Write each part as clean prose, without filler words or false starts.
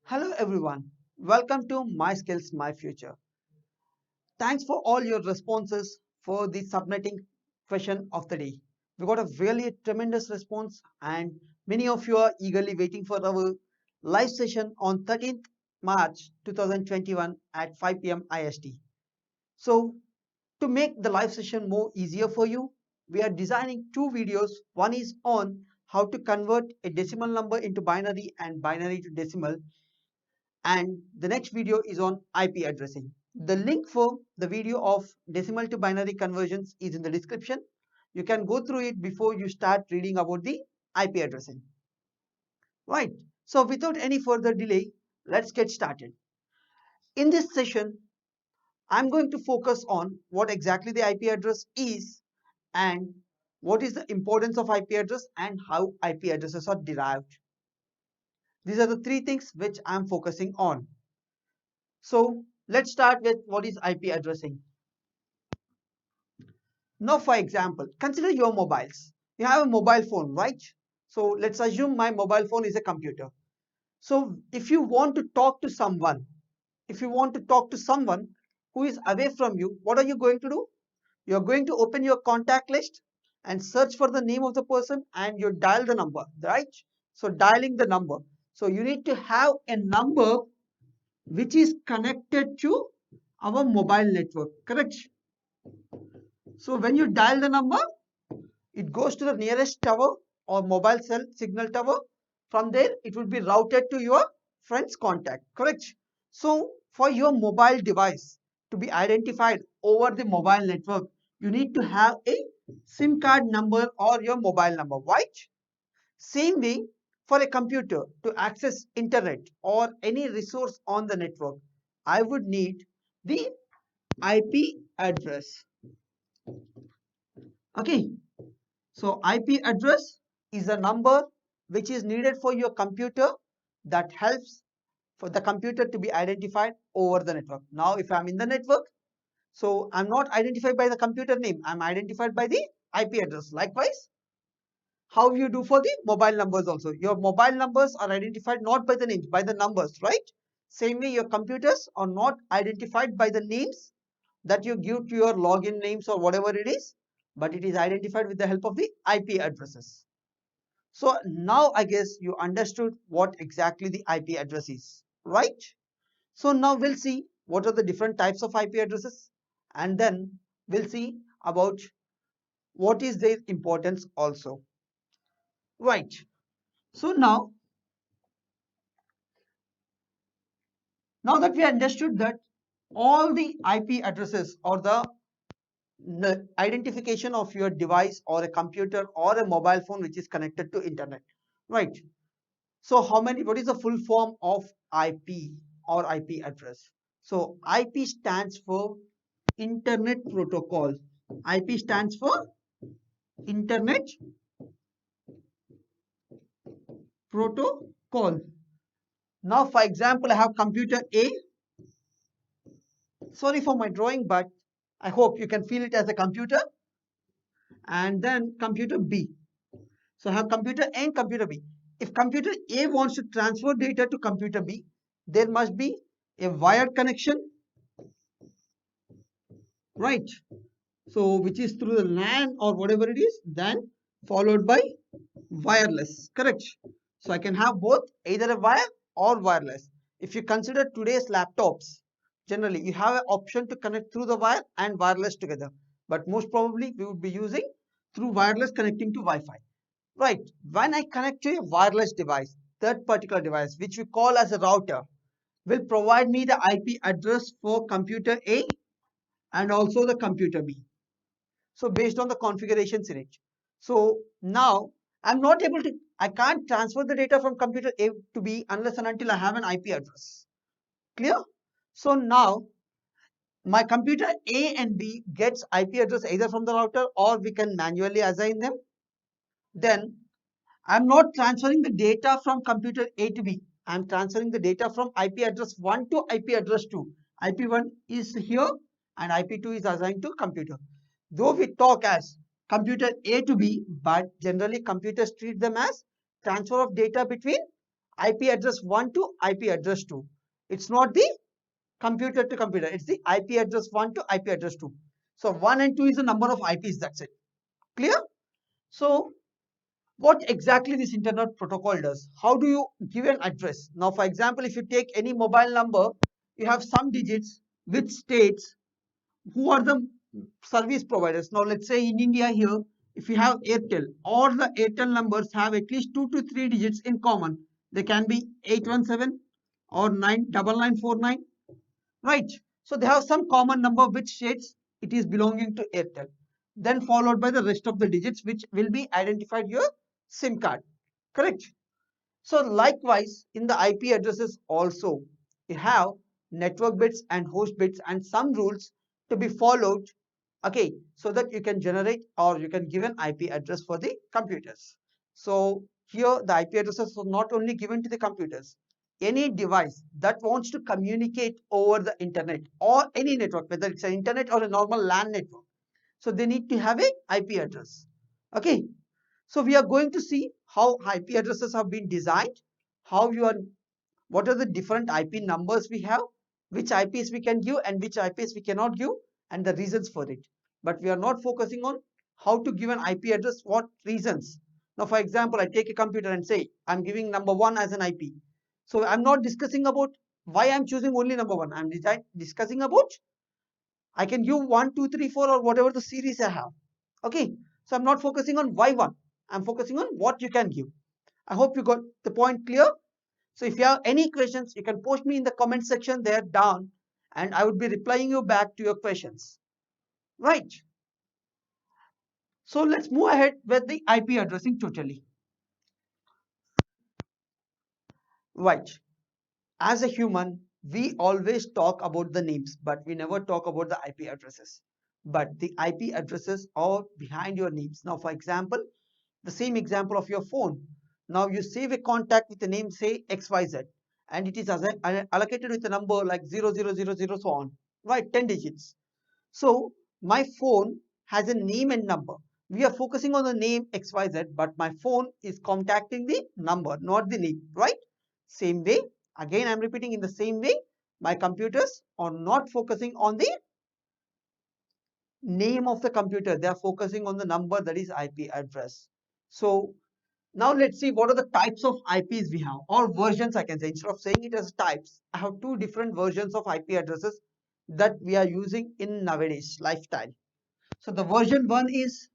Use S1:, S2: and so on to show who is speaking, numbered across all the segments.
S1: Hello everyone, welcome to My Skills, My Future. Thanks for all your responses for the submitting question of the day. We got a really tremendous response and many of you are eagerly waiting for our live session on 13th March 2021 at 5 p.m. IST. So to make the live session more easier for you, we are designing two videos. One is on how to convert a decimal number into binary and binary to decimal, and the next video is on IP addressing. The link for the video of decimal to binary conversions is in the description. You can go through it before you start reading about the IP addressing. Right. So without any further delay, let's get started. In this session, I'm going to focus on what exactly the IP address is and what is the importance of IP address and how IP addresses are derived. These are the three things which I'm focusing on. So let's start with what is IP addressing. Now, for example, consider your mobiles. You have a mobile phone, right? So let's assume my mobile phone is a computer. So if you want to talk to someone, who is away from you, what are you going to do? You're going to open your contact list and search for the name of the person and you dial the number, right? So dialing the number. So you need to have a number which is connected to our mobile network, correct? So when you dial the number, it goes to the nearest tower or mobile cell signal tower. From there, it will be routed to your friend's contact, correct? So for your mobile device to be identified over the mobile network, you need to have a SIM card number or your mobile number, right? Same way, for a computer to access internet or any resource on the network, I would need the IP address. Okay, so IP address is a number which is needed for your computer that helps for the computer to be identified over the network. Now, if I'm in the network, so I'm not identified by the computer name, I'm identified by the IP address. Likewise, how you do for the mobile numbers also. Your mobile numbers are identified not by the names, by the numbers, right? Same way, your computers are not identified by the names that you give to your login names or whatever it is, but it is identified with the help of the IP addresses. So now I guess you understood what exactly the IP address is, right? So now we'll see what are the different types of IP addresses, and then we'll see about what is their importance also, right? So now that we understood that all the IP addresses or the identification of your device or a computer or a mobile phone which is connected to internet, right? So what is the full form of IP or IP address? So IP stands for Internet Protocol. IP stands for Internet Protocol. Now, for example, I have computer A. Sorry for my drawing, but I hope you can feel it as a computer. And then computer B. So I have computer A and computer B. If computer A wants to transfer data to computer B, there must be a wired connection, right? So which is through the LAN or whatever it is, then followed by wireless, correct? So I can have both, either a wire or wireless. If you consider today's laptops, generally you have an option to connect through the wire and wireless together, but most probably we would be using through wireless connecting to Wi-Fi, right? When I connect to a wireless device, that particular device which we call as a router will provide me the IP address for computer A and also the computer B. So based on the configurations in it. So now I can't transfer the data from computer A to B unless and until I have an IP address. Clear? So now my computer A and B gets IP address either from the router or we can manually assign them. Then I'm not transferring the data from computer A to B. I'm transferring the data from IP address 1 to IP address 2. IP1 is here and IP2 is assigned to computer. Though we talk as computer A to B, but generally computers treat them as transfer of data between IP address 1 to IP address 2. It's not the computer to computer. It's the IP address 1 to IP address 2. So 1 and 2 is the number of IPs. That's it. Clear? So what exactly this internet protocol does? How do you give an address? Now, for example, if you take any mobile number, you have some digits which states who are the service providers. Now, let's say in India here, if you have Airtel, all the Airtel numbers have at least 2 to 3 digits in common. They can be 817 or 99949, right? So they have some common number which states it is belonging to Airtel. Then followed by the rest of the digits which will be identified your SIM card. Correct? So likewise, in the IP addresses also, you have network bits and host bits and some rules to be followed, okay, so that you can generate or you can give an IP address for the computers. So here the IP addresses are not only given to the computers, any device that wants to communicate over the internet or any network, whether it's an internet or a normal LAN network. So they need to have a IP address. Okay, so we are going to see how IP addresses have been designed, how you are, what are the different IP numbers we have, which IPs we can give and which IPs we cannot give, and the reasons for it. But we are not focusing on how to give an IP address, what reasons. Now, for example, I take a computer and say I'm giving number 1 as an IP. So I'm not discussing about why I'm choosing only number 1. I'm discussing about I can give 1, 2, 3, 4 or whatever the series I have. Okay. So I'm not focusing on why 1. I'm focusing on what you can give. I hope you got the point clear. So if you have any questions, you can post me in the comment section there down and I would be replying you back to your questions. Right. So let's move ahead with the IP addressing totally. Right. As a human, we always talk about the names, but we never talk about the IP addresses. But the IP addresses are behind your names. Now, for example, the same example of your phone. Now you save a contact with the name say XYZ and it is allocated with a number like 0000 so on, right? 10 digits. So my phone has a name and number. We are focusing on the name XYZ, but my phone is contacting the number, not the name, right? Same way, again I'm repeating in the same way, my computers are not focusing on the name of the computer. They are focusing on the number, that is IP address. So now let's see what are the types of IPs we have, or versions I can say. Instead of saying it as types, I have two different versions of IP addresses that we are using in nowadays lifestyle. So the version 1 is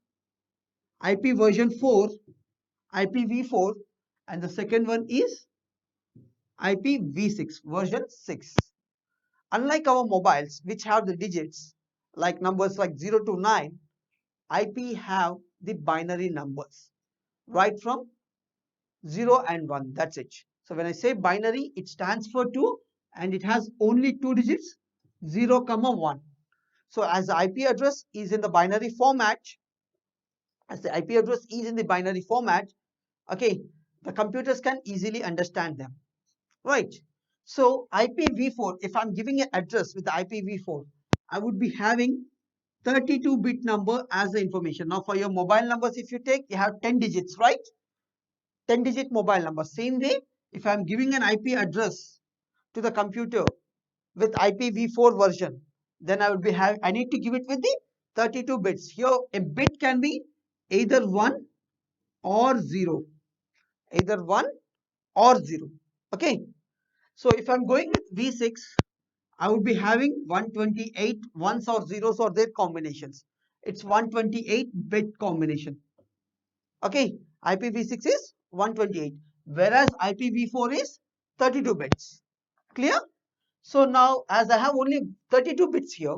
S1: IP version 4, IPv4, and the second one is IPv6, version 6. Unlike our mobiles, which have the digits like numbers like 0 to 9, IP have the binary numbers right from 0 and 1. That's it. So when I say binary, it stands for 2 and it has only 2 digits, 0, 1. So as the IP address is in the binary format, okay, the computers can easily understand them, right? So IPv4, if I'm giving an address with the IPv4, I would be having 32-bit number as the information. Now for your mobile numbers, if you take, you have 10 digits, right? 10-digit mobile number. Same way, if I'm giving an IP address to the computer with IPv4 version, then I need to give it with the 32 bits. Here a bit can be either 1 or 0. Either 1 or 0. Okay. So if I'm going with V6, I would be having 128 ones or zeros or their combinations. It's 128 bit combination. Okay, IPv6 is 128, whereas IPv4 is 32 bits. Clear? So now as I have only 32 bits here,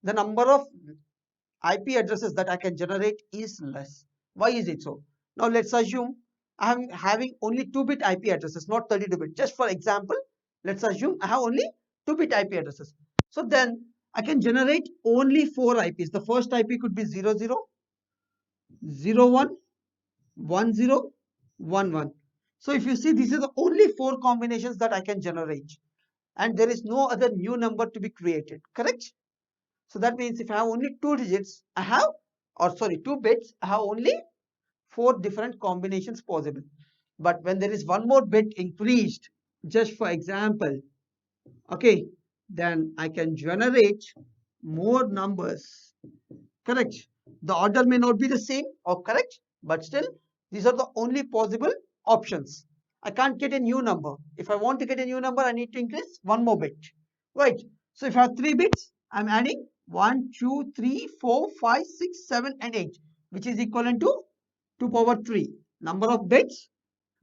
S1: the number of IP addresses that I can generate is less. Why is it so? Now let's assume I am having only 2-bit IP addresses, not 32-bit. Just for example, let's assume I have only 2-bit IP addresses. So then I can generate only 4 IPs. The first IP could be 00, 01, 10, 11. So if you see, these are the only 4 combinations that I can generate. And there is no other new number to be created. Correct? So that means if I have only 2 digits, I have, or sorry, 2 bits, I have only 4 different combinations possible. But when there is one more bit increased, just for example, okay, then I can generate more numbers. Correct. The order may not be the same or correct, but still these are the only possible options. I can't get a new number. If I want to get a new number, I need to increase one more bit. Right. So if I have 3 bits, I'm adding 1, 2, 3, 4, 5, 6, 7, and 8, which is equivalent to 2 power 3. Number of bits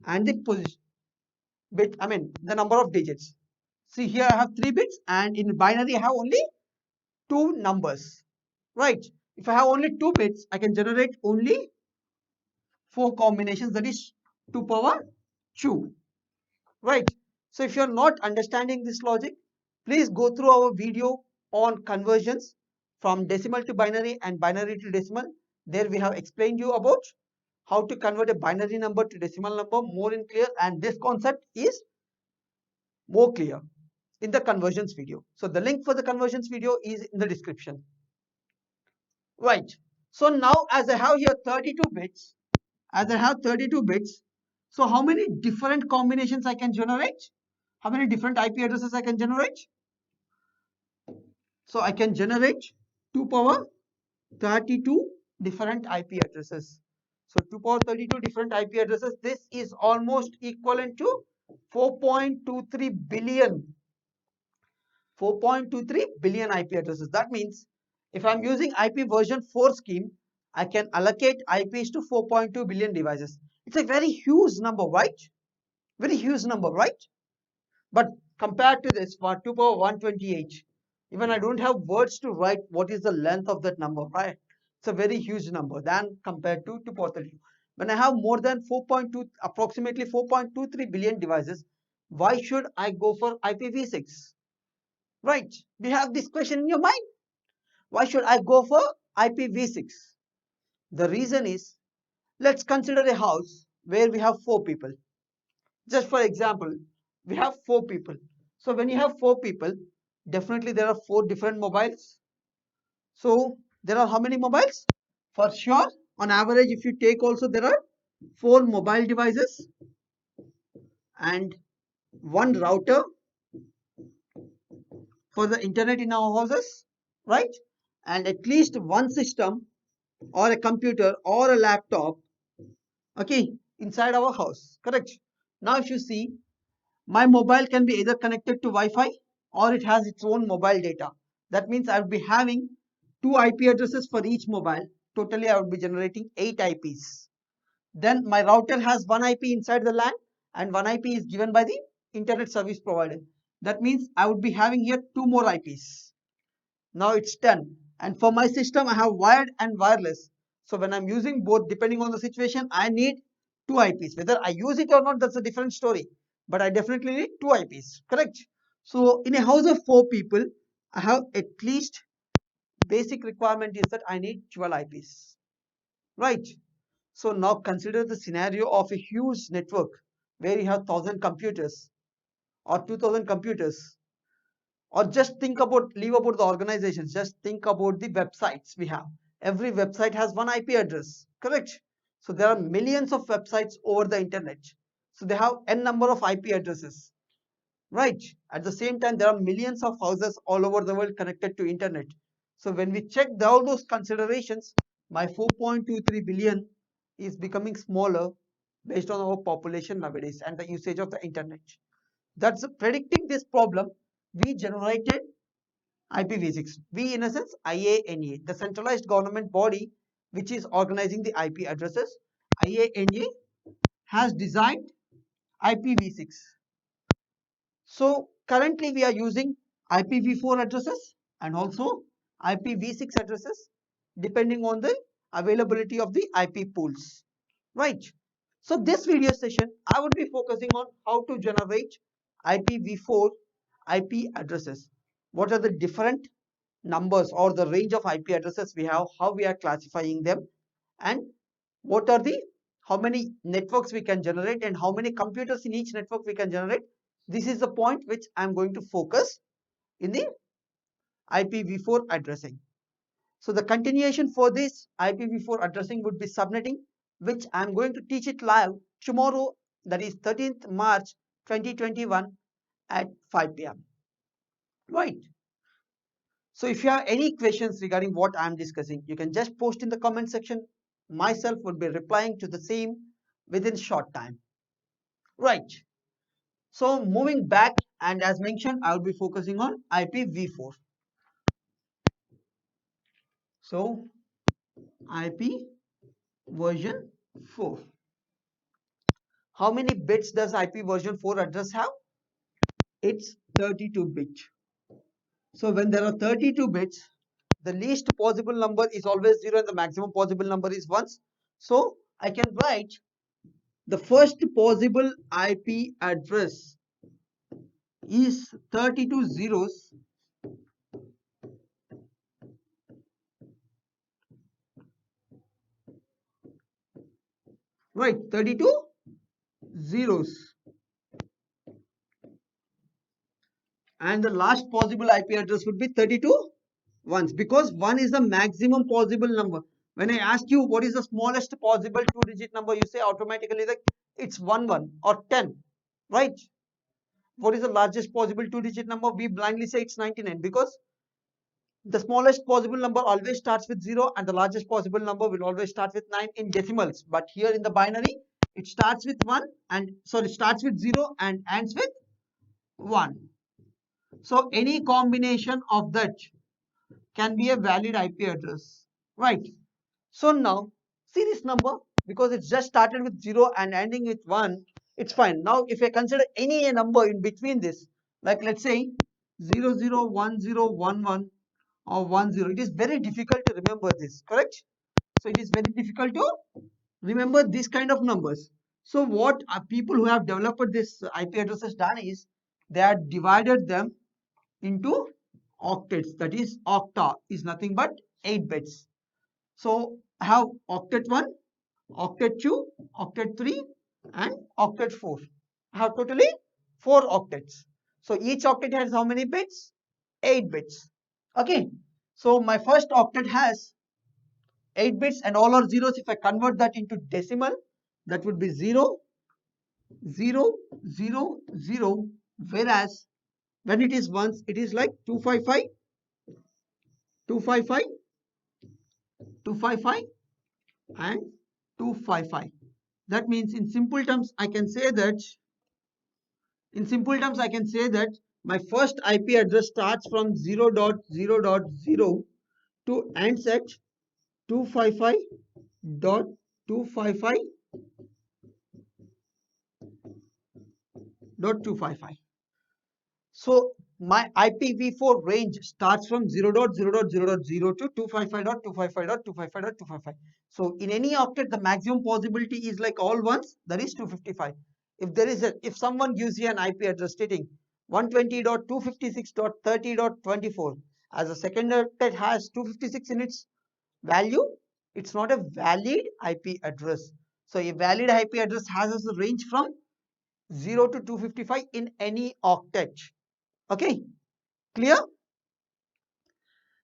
S1: and the position bit, I mean the number of digits. See here I have 3 bits, and in binary I have only 2 numbers. Right. If I have only 2 bits, I can generate only 4 combinations, that is 2 power 2. Right. So if you are not understanding this logic, please go through our video on conversions from decimal to binary and binary to decimal. There we have explained you about how to convert a binary number to decimal number more in clear, and this concept is more clear in the conversions video. So the link for the conversions video is in the description. Right. So now as I have here 32 bits, so how many different combinations I can generate? How many different IP addresses I can generate? So I can generate 2 power 32 different IP addresses. So 2 power 32 different IP addresses. This is almost equivalent to 4.23 billion. 4.23 billion IP addresses. That means if I'm using IP version 4 scheme, I can allocate IPs to 4.2 billion devices. It's a very huge number, right? Very huge number, right? But compared to this, for 2 power 128, even I don't have words to write what is the length of that number, right? It's a very huge number than compared to 2 power 32. When I have more than 4.2, approximately 4.23 billion devices, why should I go for IPv6? Right? Do you have this question in your mind? Why should I go for IPv6? The reason is, let's consider a house where we have 4 people. Just for example, we have 4 people. So when you have 4 people, definitely there are 4 different mobiles. So there are how many mobiles? For sure, on average, if you take also, there are 4 mobile devices and one router for the internet in our houses, right? And at least one system or a computer or a laptop, okay, inside our house. Correct. Now if you see, my mobile can be either connected to Wi-Fi or it has its own mobile data. That means I would be having 2 IP addresses for each mobile. Totally I would be generating 8 IPs. Then my router has one IP inside the LAN and one IP is given by the internet service provider. That means I would be having here 2 more IPs. Now it's 10. And for my system, I have wired and wireless. So when I'm using both, depending on the situation, I need 2 IPs. Whether I use it or not, that's a different story. But I definitely need 2 IPs. Correct? So in a house of 4 people, I have at least basic requirement is that I need 12 IPs. Right? So now consider the scenario of a huge network where you have 1,000 computers or 2,000 computers, or just think about, leave about the organizations, just think about the websites we have. Every website has one IP address, correct? So there are millions of websites over the internet, so they have n number of IP addresses, right? At the same time, there are millions of houses all over the world connected to internet. So when we check all those considerations, my 4.23 billion is becoming smaller based on our population nowadays and the usage of the internet. That's predicting this problem. We generated IPv6. We, in a sense, IANA, the centralized government body which is organizing the IP addresses. IANA has designed IPv6. So currently we are using IPv4 addresses and also IPv6 addresses depending on the availability of the IP pools. Right. So this video session, I would be focusing on how to generate IPv4 IP addresses. What are the different numbers or the range of IP addresses we have, how we are classifying them, and what are the, how many networks we can generate and how many computers in each network we can generate. This is the point which I am going to focus in the IPv4 addressing. So the continuation for this IPv4 addressing would be subnetting, which I am going to teach it live tomorrow that is 13th March 2021 at 5 p.m. Right. So if you have any questions regarding what I am discussing, you can just post in the comment section. Myself will be replying to the same within short time. Right. So moving back, and as mentioned, I will be focusing on IPv4. So IP version 4. How many bits does IP version 4 address have? It's 32 bit. So when there are 32 bits, the least possible number is always 0 and the maximum possible number is 1. So I can write the first possible IP address is 32 zeros, right? 32 zeros. And the last possible IP address would be 32 ones, because 1 is the maximum possible number. When I ask you what is the smallest possible two-digit number, you say automatically that it's 1 or 10, right? What is the largest possible two-digit number? We blindly say it's 99, because the smallest possible number always starts with 0 and the largest possible number will always start with 9 in decimals. But here in the binary, it starts with 1 and sorry, starts with 0 and ends with 1. So any combination of that can be a valid IP address, right? So now see this number, because it's just started with 0 and ending with 1, it's fine. Now if I consider any number in between this, like let's say 001011 or 10, it is very difficult to remember this, correct? So it is very difficult to remember these kind of numbers. So what people who have developed this IP addresses done is they have divided them into octets. That is, octa is nothing but 8 bits. So I have octet 1, octet 2, octet 3 and octet 4. I have totally 4 octets. So each octet has how many bits? 8 bits. Okay. So my first octet has 8 bits and all are zeros. If I convert that into decimal, that would be 0, 0, 0, 0. Whereas when it is ones, it is like 255, 255, 255 and 255. That means in simple terms, I can say that my first IP address starts from 0.0.0 to ends at 255.255.255. So my IPv4 range starts from 0.0.0.0 to 255.255.255.255. So in any octet, the maximum possibility is like all ones, that is 255. If someone gives you an IP address stating 120.256.30.24 as a second octet has 256 in its value, it's not a valid IP address. So a valid IP address has a range from 0 to 255 in any octet. Okay, clear?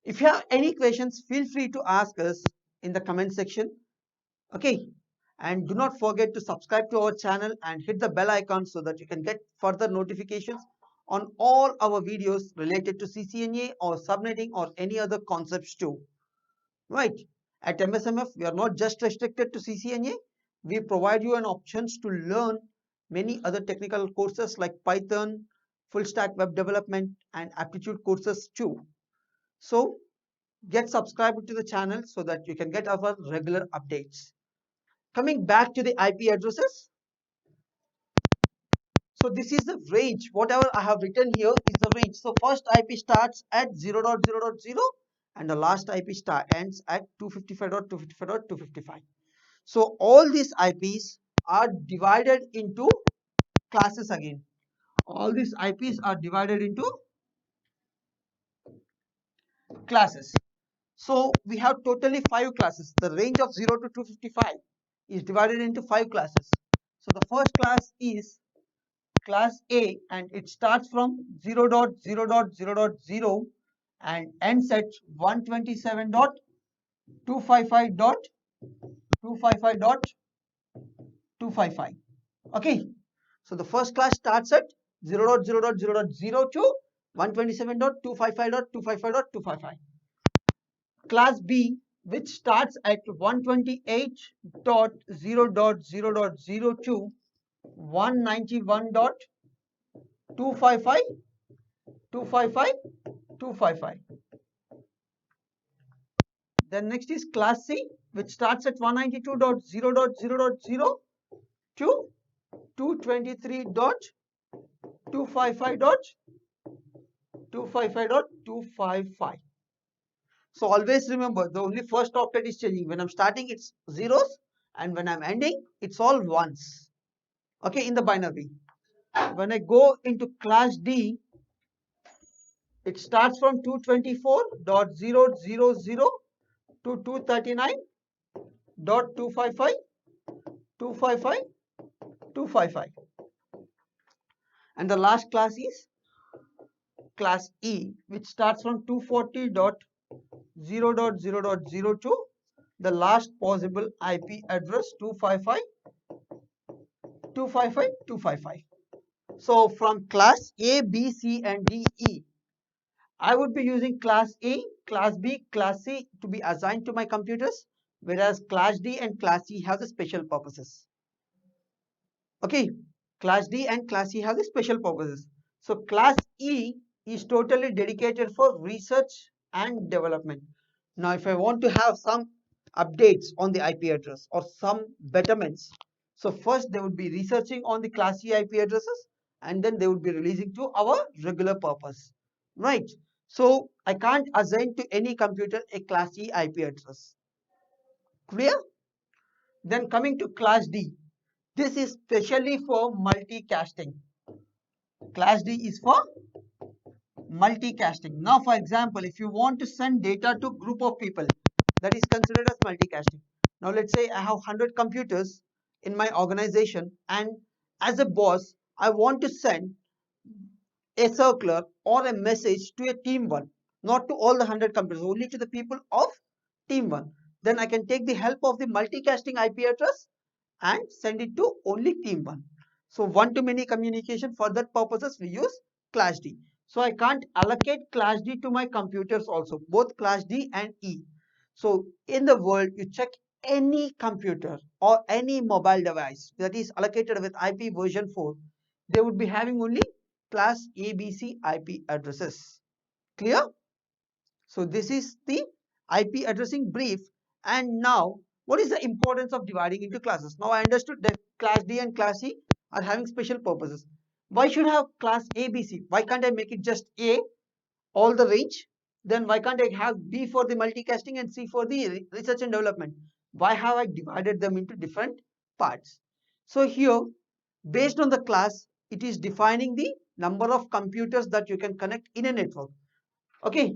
S1: If you have any questions, feel free to ask us in the comment section. Okay, and do not forget to subscribe to our channel and hit the bell icon so that you can get further notifications on all our videos related to CCNA or subnetting or any other concepts too. Right, at MSMF, we are not just restricted to CCNA. We provide you an options to learn many other technical courses like Python, full stack web development and aptitude courses too. So get subscribed to the channel so that you can get our regular updates. Coming back to the IP addresses. So this is the range. Whatever I have written here is the range. So first IP starts at 0.0.0 and the last IP ends at 255.255.255. So all these IPs are divided into classes again. All these IPs are divided into classes. So we have totally 5 classes. The range of 0 to 255 is divided into 5 classes. So the first class is class A and it starts from 0.0.0.0 and ends at 127.255.255.255. Okay, so the first class starts at 0.0.0.02 127.255.255.255. Class B, which starts at 128.0.0.02 191.255.255.255. Then next is class C, which starts at 192.0.0.0 to 223.255.255.255. So always remember, the only first octet is changing. When I'm starting, it's zeros, and when I'm ending, it's all ones. Okay, in the binary. When I go into class D, it starts from 224.000 to 239.255.255.255. And the last class is class E, which starts from 240.0.0.02, the last possible IP address 255.255.255. So from class A, B, C, and D, E, I would be using class A, class B, class C to be assigned to my computers, whereas class D and class E have the special purposes. Okay, class D and class E have the special purposes. So class E is totally dedicated for research and development. Now, if I want to have some updates on the IP address or some betterments, so first they would be researching on the class E IP addresses, and then they would be releasing to our regular purpose, right? So I can't assign to any computer a class E IP address. Clear? Then coming to class D, this is specially for multicasting. Class D is for multicasting. Now, for example, if you want to send data to a group of people, that is considered as multicasting. Now, let's say I have 100 computers in my organization, and as a boss, I want to send a circular or a message to a team one, not to all the 100 computers, only to the people of team one. Then I can take the help of the multicasting IP address and send it to only team one. So one-to-many communication, for that purposes we use class D. So I can't allocate class D to my computers also, both class D and E. So in the world, you check any computer or any mobile device that is allocated with IP version 4, they would be having only class ABC IP addresses. Clear? So this is the IP addressing brief. And now, what is the importance of dividing into classes? Now I understood that class D and class E are having special purposes. Why should I have class A, B, C? Why can't I make it just A, all the range? Then why can't I have B for the multicasting and C for the research and development? Why have I divided them into different parts? So here, based on the class, it is defining the number of computers that you can connect in a network. Okay,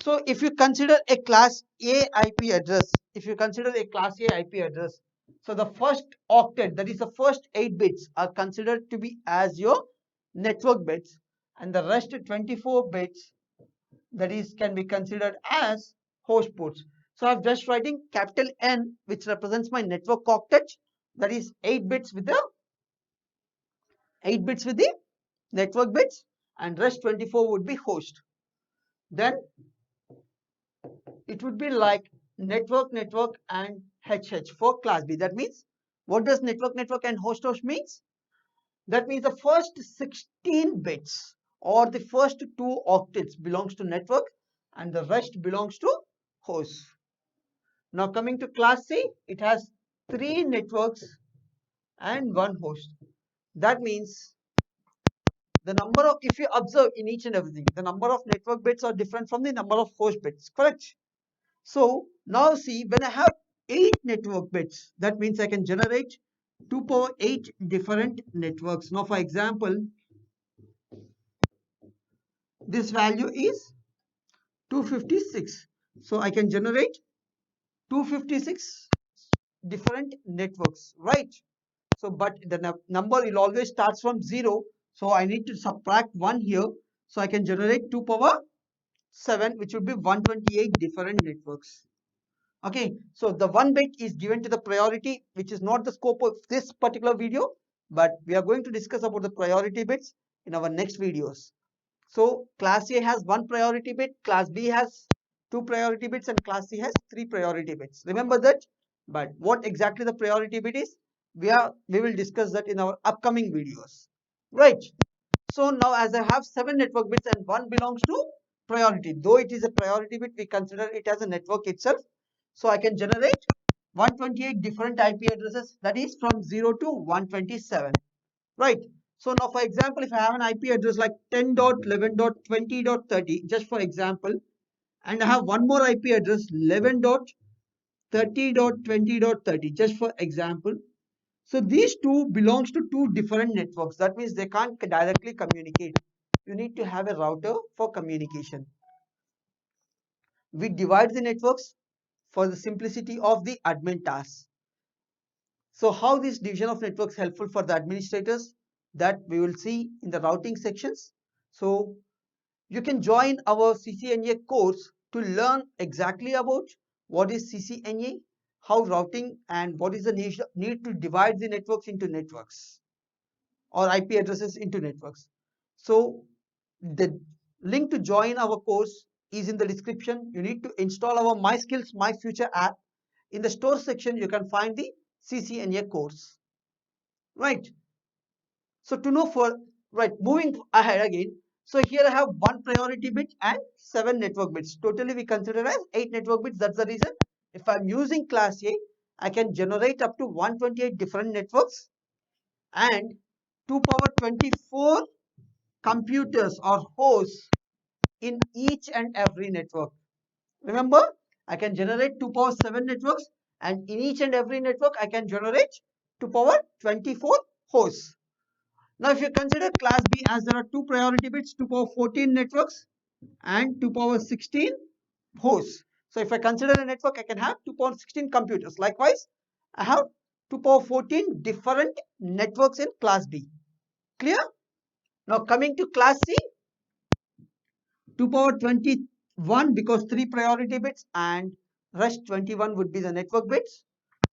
S1: so if you consider a class A IP address, so the first octet, that is the first 8 bits, are considered to be as your network bits, and the rest 24 bits, that is, can be considered as host ports. So I'm just writing capital N, which represents my network octet, that is 8 bits with the network bits, and rest 24 would be host. Then it would be like network and HH for class B. That means, what does network and host means? That means the first 16 bits or the first 2 octets belongs to network and the rest belongs to host. Now coming to class C, it has 3 networks and 1 host. That means the number of, if you observe in each and everything, the number of network bits are different from the number of host bits, correct? So now see, when I have 8 network bits, that means I can generate 2 power 8 different networks. Now for example, this value is 256. So I can generate 256 different networks, right? So but the number will always starts from 0. So I need to subtract 1 here. So I can generate 2 power 7, which would be 128 different networks. Okay, so the 1 bit is given to the priority, which is not the scope of this particular video, but we are going to discuss about the priority bits in our next videos. So class A has one priority bit, class B has two priority bits, and class C has three priority bits. Remember that. But what exactly the priority bit is, we will discuss that in our upcoming videos. Right. So now as I have 7 network bits and one belongs to priority, though it is a priority bit, we consider it as a network itself. So I can generate 128 different IP addresses, that is from 0 to 127. Right. So now for example, if I have an IP address like 10.11.20.30, just for example, and I have one more IP address 11.30.20.30, just for example. So these two belongs to two different networks. That means they can't directly communicate. You need to have a router for communication. We divide the networks for the simplicity of the admin tasks. So how this division of networks helpful for the administrators, that we will see in the routing sections. So you can join our CCNA course to learn exactly about what is CCNA, how routing, and what is the need to divide the networks into networks or IP addresses into networks. So the link to join our course is in the description. You need to install our My Skills My Future app. In the store section, you can find the CCNA course. Right. So to know for, right, moving ahead again. So here I have one priority bit and 7 network bits. Totally we consider as 8 network bits. That's the reason if I'm using class A, I can generate up to 128 different networks and 2 power 24 computers or hosts in each and every network. Remember, I can generate 2 power 7 networks, and in each and every network I can generate 2 power 24 hosts. Now if you consider class B, as there are two priority bits, 2 power 14 networks and 2 power 16 hosts. So if I consider a network, I can have 2 power 16 computers. Likewise, I have 2 power 14 different networks in class B. Clear? Now coming to class C, 2 power 21 because 3 priority bits and rest 21 would be the network bits,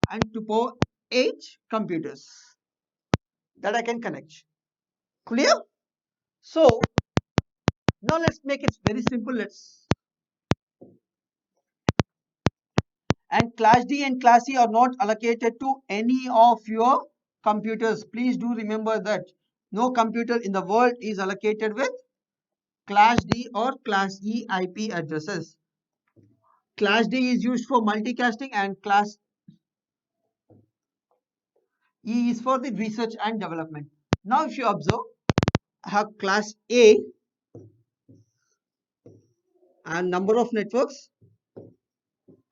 S1: and 2 power 8 computers that I can connect. Clear? So now let's make it very simple. And class D and class C are not allocated to any of your computers. Please do remember that no computer in the world is allocated with class D or class E IP addresses. Class D is used for multicasting and class E is for the research and development. Now if you observe, I have class A and number of networks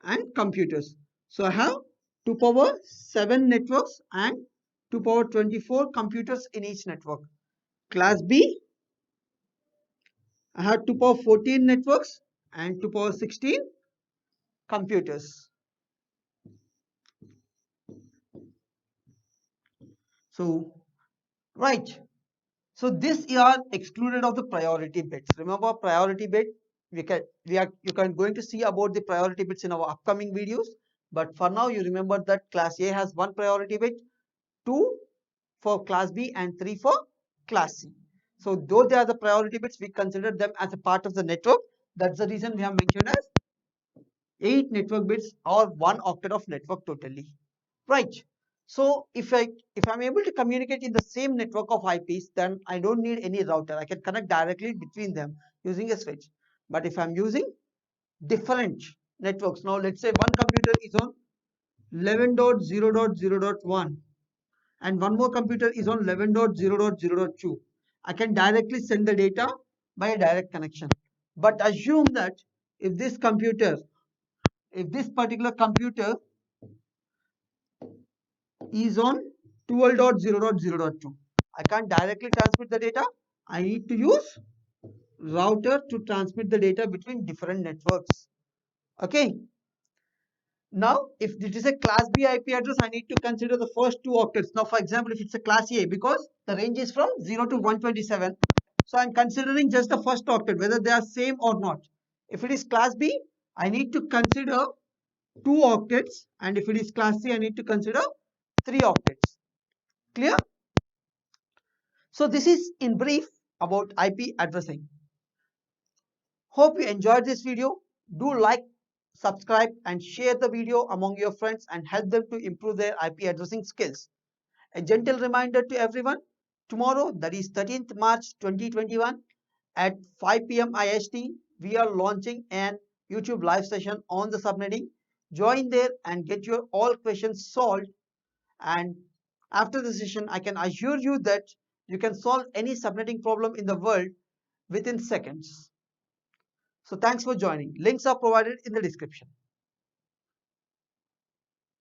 S1: and computers. So I have 2 power 7 networks and 2 power 24 computers in each network. Class B, I have 2 power 14 networks and 2 power 16 computers. So, right. So this are excluded of the priority bits. Remember priority bit, you can going to see about the priority bits in our upcoming videos. But for now, you remember that class A has one priority bit, 2 for class B and 3 for class C. So though they are the priority bits, we consider them as a part of the network. That's the reason we have mentioned as 8 network bits or 1 octet of network totally. Right. So if I'm able to communicate in the same network of IPs, then I don't need any router. I can connect directly between them using a switch. But if I'm using different networks, now let's say one computer is on 11.0.0.1 and one more computer is on 11.0.0.2. I can directly send the data by a direct connection. But assume that if this computer, if this particular computer is on 12.0.0.2, I can't directly transmit the data. I need to use router to transmit the data between different networks. Okay. Now, if it is a class B IP address, I need to consider the first 2 octets. Now, for example, if it's a class A, because the range is from 0 to 127, so I'm considering just the first octet, whether they are same or not. If it is class B, I need to consider 2 octets, and if it is class C, I need to consider 3 octets. Clear? So this is in brief about IP addressing. Hope you enjoyed this video. Do like, subscribe and share the video among your friends and help them to improve their IP addressing skills. A gentle reminder to everyone, tomorrow, that is 13th March 2021 at 5 p.m. IST, we are launching an YouTube live session on the subnetting. Join there and get your all questions solved. And after the session, I can assure you that you can solve any subnetting problem in the world within seconds. So thanks for joining. Links are provided in the description.